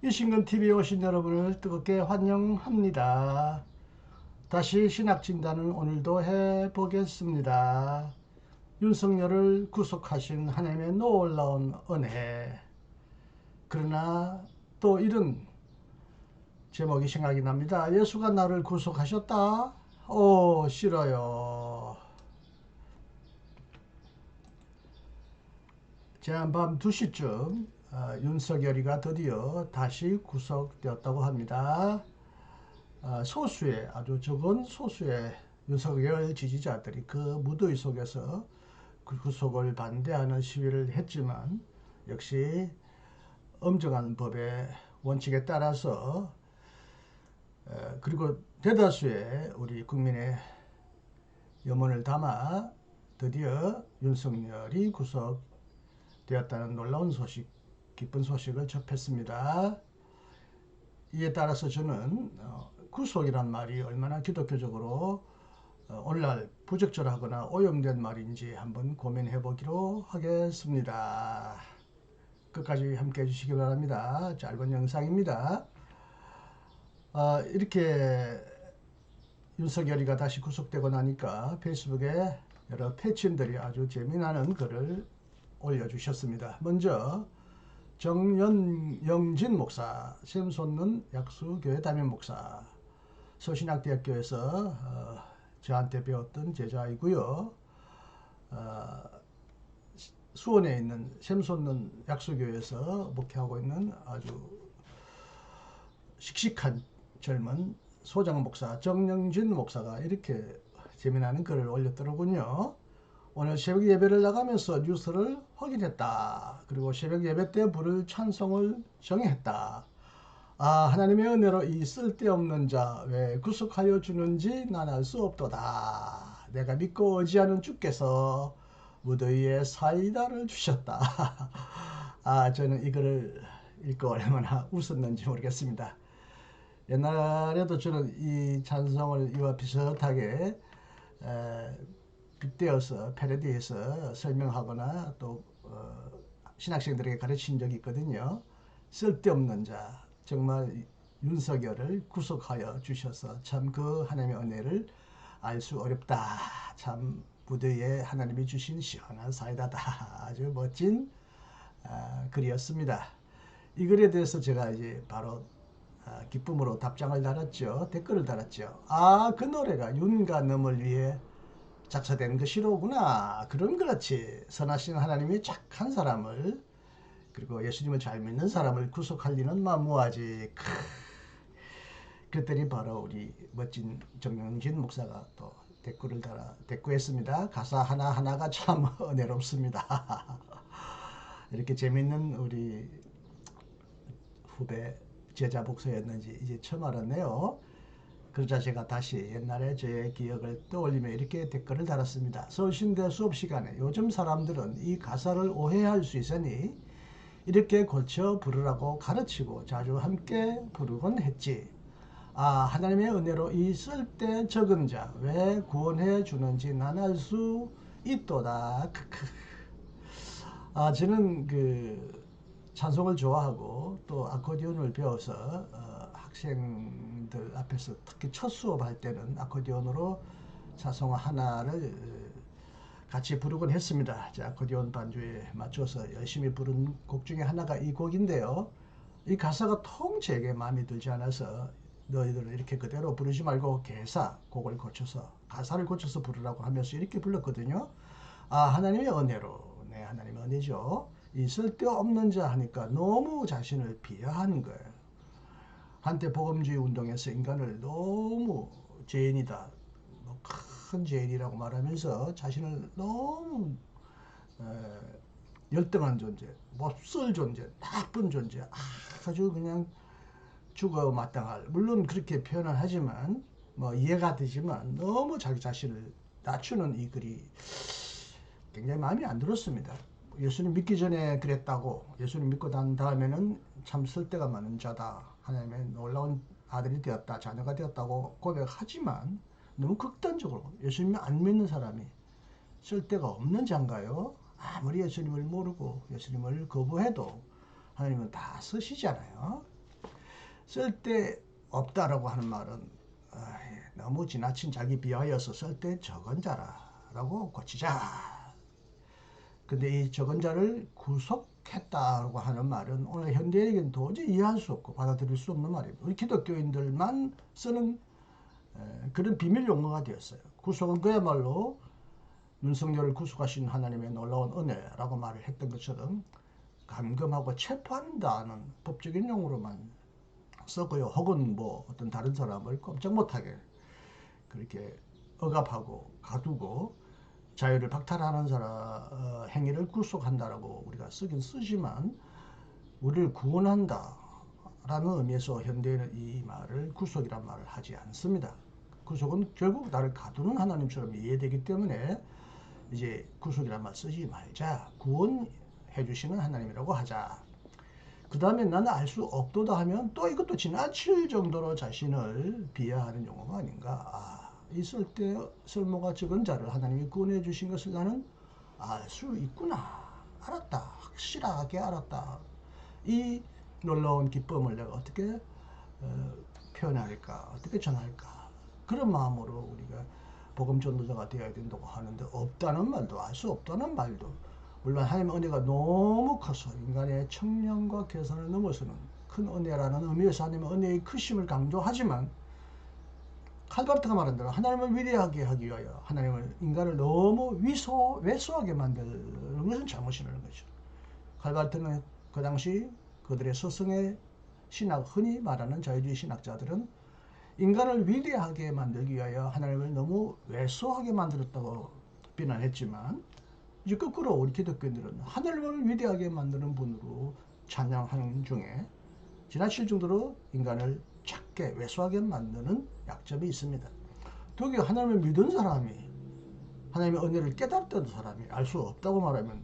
이신근TV에 오신 여러분을 뜨겁게 환영합니다. 다시 신학진단을 오늘도 해보겠습니다. 윤석열을 구속하신 하나님의 놀라운 은혜. 그러나 또 이런 제목이 생각이 납니다. 예수가 나를 구속하셨다? 오, 싫어요. 지난밤 2시쯤 윤석열이가 드디어 다시 구속되었다고 합니다. 소수의, 아주 적은 소수의 윤석열 지지자들이 그 무더위 속에서 그 구속을 반대하는 시위를 했지만, 역시 엄정한 법의 원칙에 따라서 그리고 대다수의 우리 국민의 염원을 담아 드디어 윤석열이 구속되었다는 놀라운 소식, 기쁜 소식을 접했습니다. 이에 따라서 저는 구속이란 말이 얼마나 기독교적으로 오늘날 부적절하거나 오염된 말인지 한번 고민해 보기로 하겠습니다. 끝까지 함께 해주시기 바랍니다. 짧은 영상입니다. 이렇게 윤석열이가 다시 구속되고 나니까 페이스북에 여러 패친들이 아주 재미나는 글을 올려주셨습니다. 먼저 정영진 목사, 샘솟는 약수교회 담임 목사, 서신학대학교에서 저한테 배웠던 제자이고요. 수원에 있는 샘솟는 약수교회에서 목회하고 있는 아주 씩씩한 젊은 소장 목사 정영진 목사가 이렇게 재미나는 글을 올렸더군요. 오늘 새벽 예배를 나가면서 뉴스를 확인했다. 그리고 새벽 예배 때 부를 찬송을 정했다. 하나님의 은혜로 이 쓸데없는 자 왜 구속하여 주는지 난 알 수 없도다. 내가 믿고 의지하는 주께서 무더위에 사이다를 주셨다. 저는 이 글을 읽고 얼마나 웃었는지 모르겠습니다. 옛날에도 저는 이 찬송을 이와 비슷하게 빗대어서 패러디해서 설명하거나 또 신학생들에게 가르친 적이 있거든요. 쓸데없는 자, 정말 윤석열을 구속하여 주셔서 참 그 하나님의 은혜를 알 수 어렵다. 참 무더위에 하나님이 주신 시원한 사이다다. 아주 멋진 글이었습니다. 이 글에 대해서 제가 이제 바로 기쁨으로 답장을 달았죠. 댓글을 달았죠. 그 노래가 윤과 넘을 위해 작사된 것이로구나. 그럼 그렇지. 선하신 하나님이 착한 사람을, 그리고 예수님을 잘 믿는 사람을 구속할 리는 만무하지. 그랬더니 바로 우리 멋진 정영진 목사가 또 댓글을 달아 대꾸했습니다. 가사 하나하나가 참 은혜롭습니다. 이렇게 재밌는 우리 후배 제자 목사였는지 이제 처음 알았네요. 그러자 제가 다시 옛날에 저의 기억을 떠올리며 이렇게 댓글을 달았습니다. 서울신대 수업 시간에 요즘 사람들은 이 가사를 오해할 수 있으니 이렇게 고쳐 부르라고 가르치고 자주 함께 부르곤 했지. 하나님의 은혜로 이 쓸데 적은 자 왜 구원해 주는지 난 알 수 있도다. 저는 그 찬송을 좋아하고 또 아코디언을 배워서 학생들 앞에서 특히 첫 수업할 때는 아코디언으로 찬송 하나를 같이 부르곤 했습니다. 아코디언 반주에 맞춰서 열심히 부른 곡 중에 하나가 이 곡인데요. 이 가사가 통 제게 마음에 들지 않아서 너희들은 이렇게 그대로 부르지 말고 곡을 고쳐서 가사를 고쳐서 부르라고 하면서 이렇게 불렀거든요. 하나님의 은혜로. 네, 하나님의 은혜죠. 이 쓸데없는 자 하니까 너무 자신을 비하하는 거예요. 한때 복음주의 운동에서 인간을 너무 죄인이다, 큰 죄인이라고 말하면서 자신을 너무 열등한 존재, 몹쓸 존재, 나쁜 존재, 아주 그냥 죽어 마땅할, 물론 그렇게 표현을 하지만 이해가 되지만 너무 자기 자신을 낮추는 이 글이 굉장히 마음에 안 들었습니다. 예수님 믿기 전에 그랬다고, 예수님 믿고 난 다음에는 참 쓸데가 많은 자다, 하나님의 놀라운 아들이 되었다, 자녀가 되었다고 고백하지만 너무 극단적으로 예수님을 안 믿는 사람이 쓸데가 없는 자인가요? 아무리 예수님을 모르고 예수님을 거부해도 하나님은 다 쓰시잖아요. 쓸데없다라고 하는 말은 너무 지나친 자기 비하여서 쓸데적은 자라라고 고치자. 근데 이 적은 자를 구속했다고 하는 말은 오늘 현대에게는 도저히 이해할 수 없고 받아들일 수 없는 말입니다. 우리 기독교인들만 쓰는 그런 비밀 용어가 되었어요. 구속은 그야말로 윤석열을 구속하신 하나님의 놀라운 은혜라고 말을 했던 것처럼 감금하고 체포한다는 법적인 용어로만 썼고요. 혹은 뭐 어떤 다른 사람을 꼼짝 못하게 그렇게 억압하고 가두고 자유를 박탈하는 사람 행위를 구속한다라고 우리가 쓰긴 쓰지만 우리를 구원한다라는 의미에서 현대인은 이 말을 구속이란 말을 하지 않습니다. 구속은 결국 나를 가두는 하나님처럼 이해되기 때문에 이제 구속이란 말 쓰지 말자. 구원해 주시는 하나님이라고 하자. 그 다음에 나는 알 수 없도다 하면 또 이것도 지나칠 정도로 자신을 비하하는 용어가 아닌가. 있을 때 쓸모가 적은 자를 하나님이 구원해 주신 것을 나는 알 수 있구나. 알았다. 확실하게 알았다. 이 놀라운 기쁨을 내가 어떻게 표현할까? 어떻게 전할까? 그런 마음으로 우리가 복음 전도자가 되어야 된다고 하는데 없다는 말도 알 수 없다는 말도 물론 하나님의 은혜가 너무 커서 인간의 청량과 계산을 넘어서는 큰 은혜라는 의미에서 하나님의 은혜의 크심을 강조하지만 칼바르트가 말한 대로 하나님을 위대하게 하기 위하여 하나님을 인간을 너무 왜소하게 만드는 것은 잘못이라는 거죠. 칼바르트는 그 당시 그들의 스승의 신학, 흔히 말하는 자유주의 신학자들은 인간을 위대하게 만들기 위하여 하나님을 너무 왜소하게 만들었다고 비난했지만 이제 거꾸로 우리 기독교인들은 하늘을 위대하게 만드는 분으로 찬양하는 중에 지나칠 정도로 인간을 작게 왜소하게 만드는 약점이 있습니다. 독일 하나님을 믿은 사람이 하나님의 은혜를 깨달았던 사람이 알 수 없다고 말하면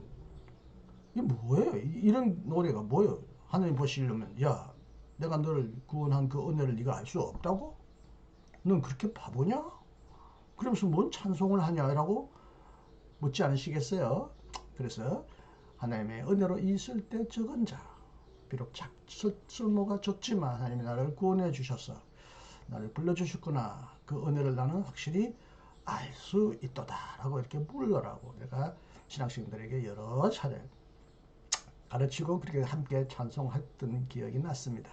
이게 뭐예요? 이런 노래가 뭐예요? 하나님 보시려면 야 내가 너를 구원한 그 은혜를 네가 알 수 없다고? 넌 그렇게 바보냐? 그러면서 뭔 찬송을 하냐라고 묻지 않으시겠어요? 그래서 하나님의 은혜로 있을 때 적은 자 비록 쓸모가 적지만 하나님이 나를 구원해 주셔서 나를 불러주셨구나 그 은혜를 나는 확실히 알 수 있도다 라고 이렇게 물러라고 내가 신학생들에게 여러 차례 가르치고 그렇게 함께 찬송했던 기억이 났습니다.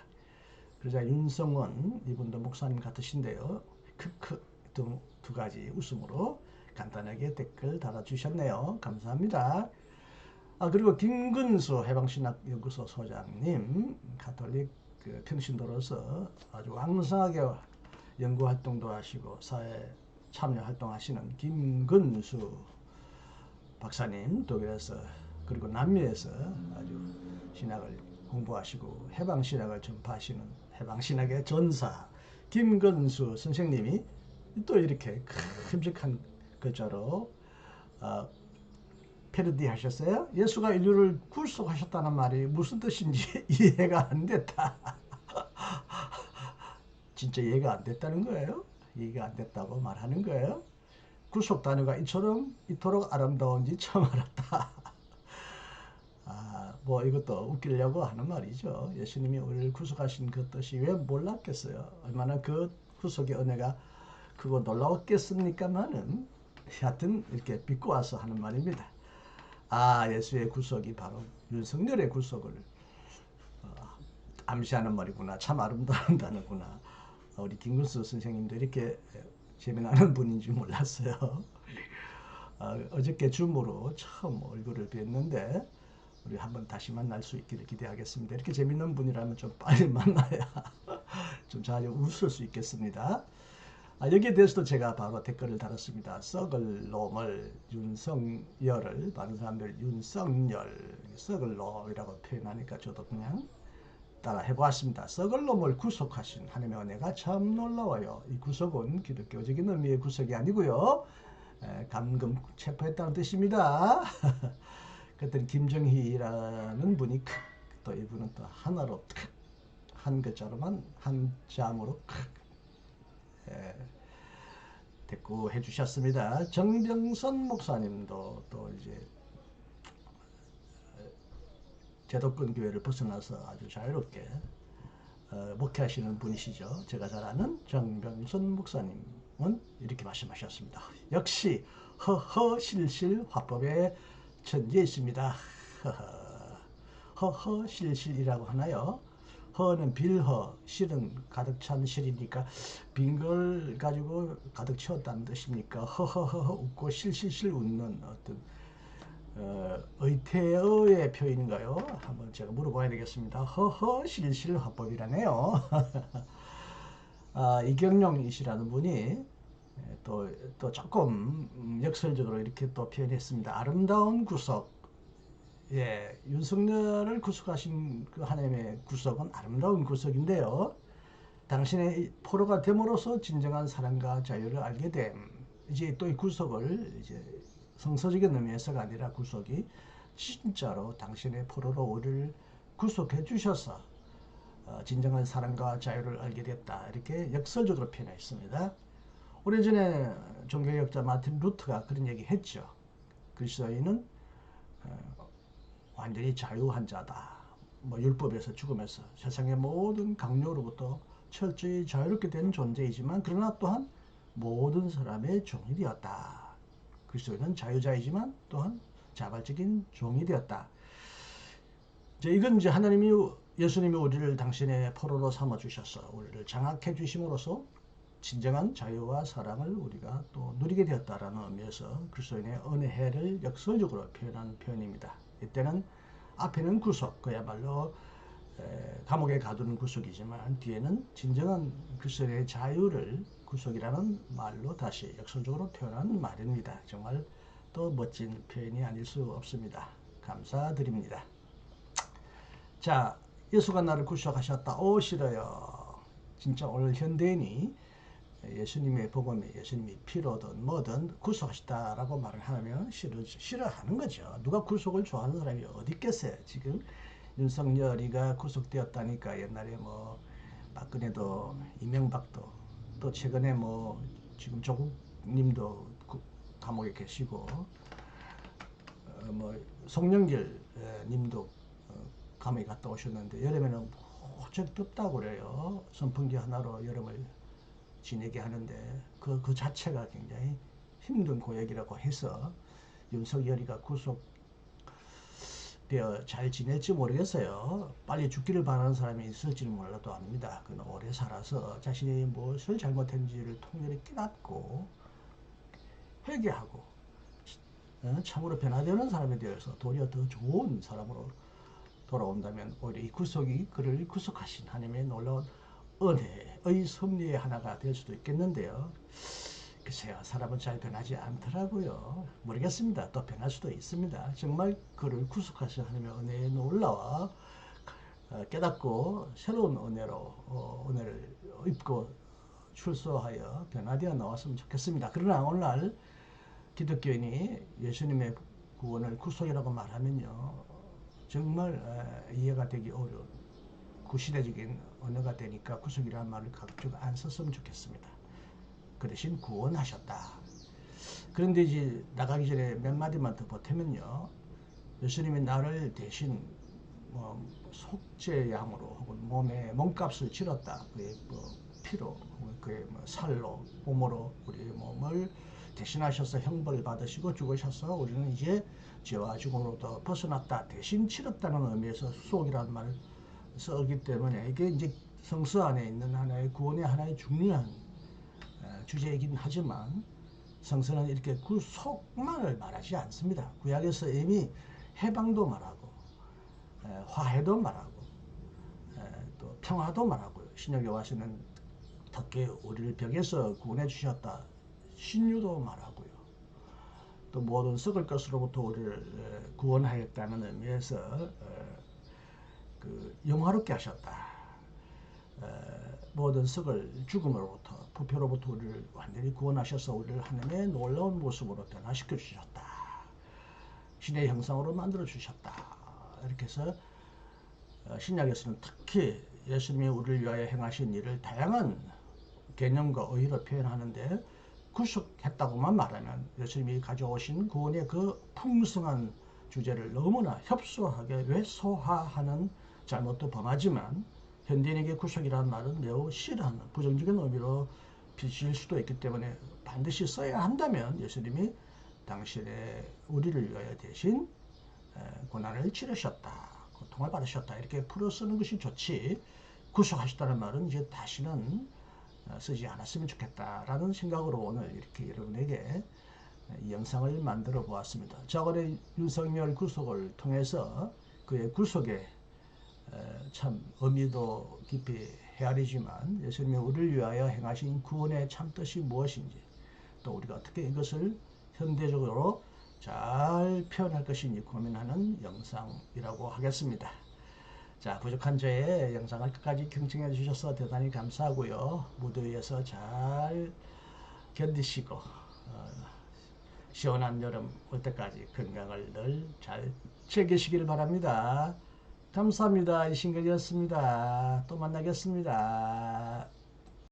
그러자 윤성원 이분도 목사님 같으신데요. 크크 두 가지 웃음으로 간단하게 댓글 달아주셨네요. 감사합니다. 그리고 김근수 해방신학연구소 소장님 가톨릭 평신도로서 아주 왕성하게 연구활동도 하시고 사회 참여활동하시는 김근수 박사님 독일에서 그리고 남미에서 아주 신학을 공부하시고 해방신학을 전파하시는 해방신학의 전사 김근수 선생님이 또 이렇게 큼직한 글자로 패러디 하셨어요. 예수가 인류를 구속하셨다는 말이 무슨 뜻인지 이해가 안 됐다. 진짜 이해가 안 됐다는 거예요. 이해가 안 됐다고 말하는 거예요. 구속 단어가 이토록 아름다운지 처음 알았다. 뭐 이것도 웃기려고 하는 말이죠. 예수님이 우리를 구속하신 그 뜻이 왜 몰랐겠어요. 얼마나 그 구속의 은혜가 그거 놀라웠겠습니까만은 하여튼 이렇게 빚고 와서 하는 말입니다. 예수의 구속이 바로 윤석열의 구속을 암시하는 말이구나. 참 아름다운 단어구나. 우리 김근수 선생님도 이렇게 재미나는 분인 줄 몰랐어요. 어저께 줌으로 처음 얼굴을 뵀는데 우리 한번 다시 만날 수 있기를 기대하겠습니다. 이렇게 재밌는 분이라면 좀 빨리 만나야 좀 잘 웃을 수 있겠습니다. 여기에 대해서도 제가 바로 댓글을 달았습니다. 썩을 놈을 윤석열을 많은 사람들 윤석열 썩을 놈이라고 표현하니까 저도 그냥 따라 해보았습니다. 썩을 놈을 구속하신 하나님의 은혜가 참 놀라워요. 이 구속은 기독교적인 의미의 구속이 아니고요. 감금 체포했다는 뜻입니다. 그랬더니 김정희라는 분이 또 이분은 또 하나로 한 글자로만 한 장으로 대꾸해 주셨습니다. 정병선 목사님도 또 이제 제도권 교회를 벗어나서 아주 자유롭게 목회하시는 분이시죠. 제가 잘 아는 정병선 목사님은 이렇게 말씀하셨습니다. 역시 허허실실 화법의 천재 있습니다. 허허실실이라고 하나요? 허는 빌허, 실은 가득 찬 실이니까 빈 걸 가지고 가득 채웠다는 뜻입니까? 허허허 웃고 실실실 웃는 어떤 의태어의 표현인가요? 한번 제가 물어봐야 되겠습니다. 허허실실 화법이라네요. 이경영이시라는 분이 또 조금 역설적으로 이렇게 또 표현했습니다. 아름다운 구속. 예, 윤석열을 구속하신 그 하나님의 구속은 아름다운 구속인데요. 당신의 포로가 됨으로써 진정한 사랑과 자유를 알게 됨. 이제 또 이 구속을 이제 성서적인 의미에서가 아니라 구속이 진짜로 당신의 포로로 우리를 구속해 주셔서 진정한 사랑과 자유를 알게 됐다. 이렇게 역설적으로 표현했습니다. 오래전에 종교개혁자 마틴 루터가 그런 얘기 했죠. 그리스도인은 완전히 자유한 자다. 뭐 율법에서 죽으면서 세상의 모든 강요로부터 철저히 자유롭게 된 존재이지만 그러나 또한 모든 사람의 종이 되었다. 그리스도인은 자유자이지만 또한 자발적인 종이 되었다. 이건 이제 하나님이 예수님이 우리를 당신의 포로로 삼아 주셔서 우리를 장악해 주심으로써 진정한 자유와 사랑을 우리가 또 누리게 되었다라는 의미에서 그리스도인의 은혜를 역설적으로 표현한 표현입니다. 이때는 앞에는 구속, 그야말로 감옥에 가두는 구속이지만 뒤에는 진정한 그리스도의 자유를 구속이라는 말로 다시 역설적으로 표현한 말입니다. 정말 또 멋진 표현이 아닐 수 없습니다. 감사드립니다. 자, 예수가 나를 구속하셨다. 오, 싫어요. 진짜 오늘 현대인이 예수님의 복음이 예수님이 피로든 뭐든 구속하시다라고 말을 하면 싫어하는 거죠. 누가 구속을 좋아하는 사람이 어디 있겠어요. 지금 윤석열이가 구속되었다니까 옛날에 뭐 박근혜도 이명박도 또 최근에 뭐 지금 조국님도 감옥에 계시고 뭐 송영길 님도 감옥에 갔다 오셨는데 여름에는 무척 덥다고 그래요. 선풍기 하나로 여름을 지내게 하는데 그 자체가 굉장히 힘든 고역이라고 해서 윤석열이가 구속되어 잘 지낼지 모르겠어요. 빨리 죽기를 바라는 사람이 있을지는 몰라도 압니다. 그는 오래 살아서 자신이 무엇을 잘못했는지를 통렬히 깨닫고 회개하고 참으로 변화되는 사람에 대해서 도리어 더 좋은 사람으로 돌아온다면 오히려 이 구속이 그를 구속하신 하나님의 놀라운 은혜의 섭리의 하나가 될 수도 있겠는데요. 글쎄요, 사람은 잘 변하지 않더라고요. 모르겠습니다. 또 변할 수도 있습니다. 정말 그를 구속하신 하나님의 은혜에 놀라와 깨닫고 새로운 은혜로 은혜를 입고 출소하여 변화되어 나왔으면 좋겠습니다. 그러나 오늘날 기독교인이 예수님의 구원을 구속이라고 말하면요, 정말 이해가 되기 어려운 구시대적인 언어가 되니까 구속이라는 말을 각종 안 썼으면 좋겠습니다. 그 대신 구원하셨다. 그런데 이제 나가기 전에 몇 마디만 더 보태면요, 예수님이 나를 대신 뭐 속죄양으로 혹은 몸의 몸값을 치렀다. 그의 뭐 피로 혹은 그의 뭐 살로 몸으로 우리 몸을 대신하셔서 형벌을 받으시고 죽으셔서 우리는 이제 죄와 죽음으로부터 벗어났다. 대신 치렀다는 의미에서 수속이라는 말을 쓰기 때문에 이게 이제 성서 안에 있는 하나의 구원의 하나의 중요한 주제이긴 하지만 성서는 이렇게 구속만을 말하지 않습니다. 구약에서 이미 해방도 말하고 화해도 말하고 또 평화도 말하고요. 신약에 와서는 특히 우리를 벽에서 구원해 주셨다. 신유도 말하고요. 또 모든 썩을 것으로부터 우리를 구원하였다는 의미에서 영화롭게 하셨다. 모든 썩을 죽음으로부터 부패로부터 우리를 완전히 구원하셔서 우리를 하나님의 놀라운 모습으로 변화시켜 주셨다. 신의 형상으로 만들어 주셨다. 이렇게 해서 신약에서는 특히 예수님이 우리를 위하여 행하신 일을 다양한 개념과 의의로 표현하는데 구속했다고만 말하면 예수님이 가져오신 구원의 그 풍성한 주제를 너무나 협소하게 외소화하는 잘못도 범하지만 현대인에게 구속이라는 말은 매우 싫어하는 부정적인 의미로 비칠 수도 있기 때문에 반드시 써야 한다면 예수님이 당신의 우리를 위하여 대신 고난을 치르셨다, 고통을 받으셨다 이렇게 풀어 쓰는 것이 좋지, 구속하셨다는 말은 이제 다시는 쓰지 않았으면 좋겠다라는 생각으로 오늘 이렇게 여러분에게 이 영상을 만들어 보았습니다. 자, 오늘 윤석열 구속을 통해서 그의 구속에 참 의미도 깊이 헤아리지만 예수님이 우리를 위하여 행하신 구원의 참 뜻이 무엇인지, 또 우리가 어떻게 이것을 현대적으로 잘 표현할 것인지 고민하는 영상이라고 하겠습니다. 자, 부족한 저의 영상을 끝까지 경청해 주셔서 대단히 감사하고요. 무더위에서 잘 견디시고 시원한 여름 올 때까지 건강을 늘 잘 챙기시길 바랍니다. 감사합니다. 이신ገል이었습니다. 또 만나겠습니다.